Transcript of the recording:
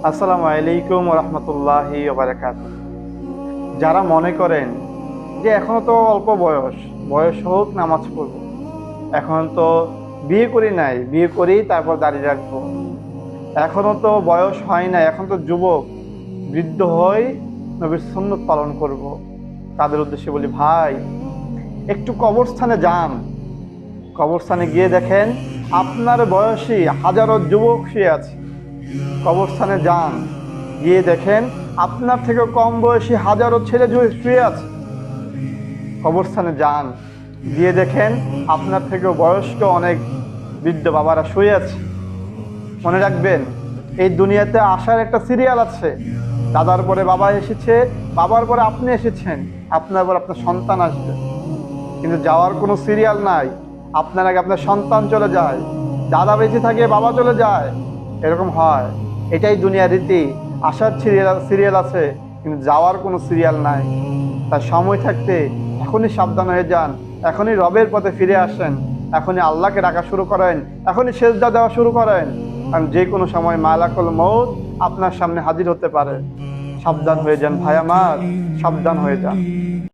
আসসালামু আলাইকুম রহমতুল্লাহি বারাকাতুহু। যারা মনে করেন যে এখনো তো অল্প বয়স, বয়স হোক নামাজ পড়ব, এখন তো বিয়ে করি নাই, বিয়ে করি তারপর দাঁড়িয়ে রাখবো, এখনো তো বয়স হয় না, এখন তো যুবক, বৃদ্ধ হই নবীর সুন্নত পালন করব, তাদের উদ্দেশ্যে বলি, ভাই একটু কবরস্থানে যান। কবরস্থানে গিয়ে দেখেন আপনার বয়সী হাজারো যুবক শুয়ে আছে। কবরস্থানে যান, গিয়ে দেখেন আপনার থেকে কম বয়সী হাজারো ছেলে শুয়ে আছে। কবরস্থানে যান, গিয়ে দেখেন আপনার থেকে বয়স্ক অনেক বৃদ্ধ বাবারা শুয়ে আছে। মনে রাখবেন, এই দুনিয়াতে আসার একটা সিরিয়াল আছে। দাদার পরে বাবা এসেছে, বাবার পরে আপনি এসেছেন, আপনার পর আপনার সন্তান আসবে। কিন্তু যাওয়ার কোনো সিরিয়াল নাই। আপনার আগে আপনার সন্তান চলে যায়, দাদা বেঁচে থাকে বাবা চলে যায়, এরকম হয়। এটাই দুনিয়ার রীতি। আসার সিরিয়াল আছে, কিন্তু যাওয়ার কোনো সিরিয়াল নাই। তার সময় থাকতে এখনই সাবধান হয়ে যান, এখনই রবের পথে ফিরে আসেন, এখনই আল্লাহকে ডাকা শুরু করেন, এখনই সেজদা দেওয়া শুরু করেন। কারণ যে কোনো সময় মালাকুল মউত আপনার সামনে হাজির হতে পারে। সাবধান হয়ে যান ভাই আমার, সাবধান হয়ে যান।